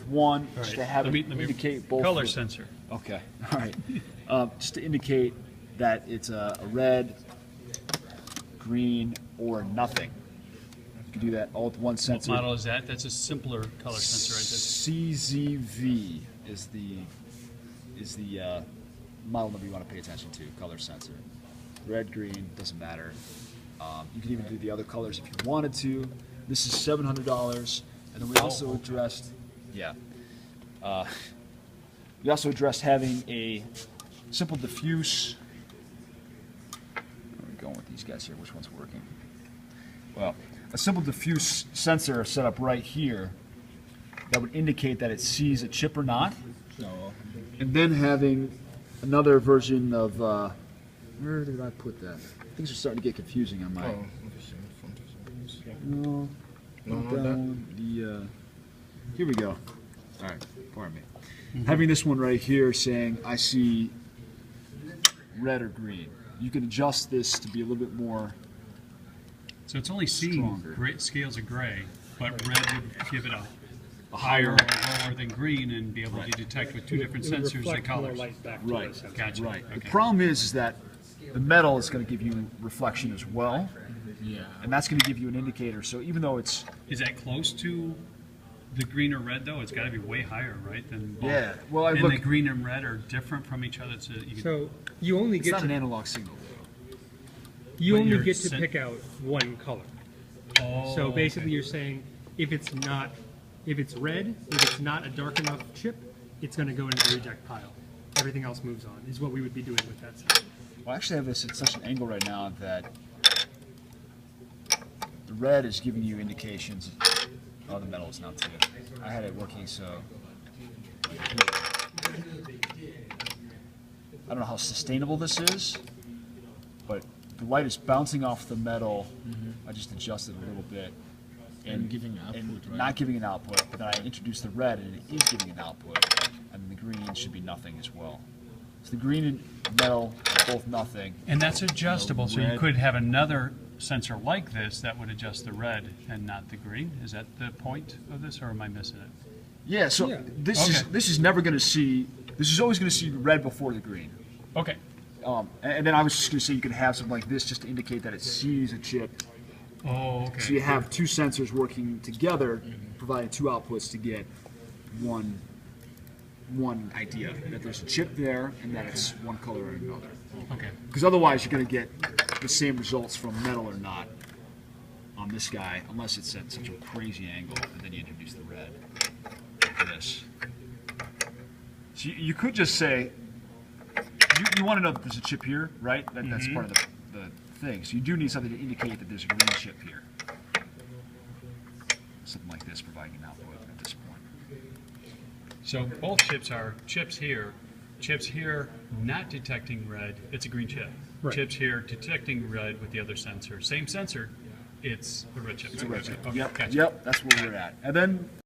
with one, All just right. to have Let me indicate both. color sensor. Okay, all right. Just to indicate that it's a red, green, or nothing. You can do that all with one What sensor. model is that? That's a simpler color sensor, right? CZV is the model number you want to pay attention to. Color sensor, red, green, doesn't matter. You can even do the other colors if you wanted to. This is $700, and then we also addressed, we also addressed having a simple diffuse. Where are we going with these guys here? Which one's working? Well, a simple diffuse sensor set up right here that would indicate that it sees a chip or not. And then having another version of, where did I put that? Things are starting to get confusing on my. No, not that one. Here we go. All right, pardon me. Having this one right here saying I see red or green. You can adjust this to be a little bit more. So it's only seeing Stronger. great scales of gray, but red would give it a higher- or lower than green and be able to detect with two different It would sensors the reflect more colors. light back to Right. the sensor. Gotcha. Right. Okay. The problem is that the metal is going to give you reflection as well, Yeah. and that's going to give you an indicator. So even though it's Is that close to the green or red though? It's got to be way higher, right? Than both. yeah, well, I And look. the green and red are different from each other. So you can, So you only It's get not an to analog signal. you but only you're get to sen- pick out one color. oh, So basically, okay. you're saying if it's red, if it's not a dark enough chip, it's going to go into the reject pile. Everything else moves on. Is what we would be doing with that sensor. Well, I actually have this at such an angle right now that the red is giving you indications. Oh, the metal is not too. I had it working so. I don't know how sustainable this is, but the light is bouncing off the metal. I just adjusted a little bit. And giving output, and right? not giving an output, but then I introduced the red and it is giving an output, and the green should be nothing as well. So the green and metal are both nothing. And that's adjustable, so you red. could have another sensor like this that would adjust the red and not the green. Is that the point of this, or am I missing it? Yeah, so Yeah. this is never going to see. This is always going to see red before the green. Okay. And then I was just going to say you could have something like this just to indicate that it sees a chip. Oh, okay. So you have two sensors working together, providing two outputs to get one idea that there's a chip there and that it's one color or another. Okay. Because otherwise you're going to get the same results from metal or not on this guy, unless it's at such a crazy angle, and then you introduce the red. Like this. So you could just say, you want to know that there's a chip here, right? That's part of the thing. So you do need something to indicate that there's a green chip here. Something like this providing an output at this point. So both chips are chips here, not detecting red. It's a green chip. Right. Chips here detecting red with the other sensor. Same sensor. It's a red chip. It's a red chip. Okay, Yep, gotcha. yep, that's where we're at. And then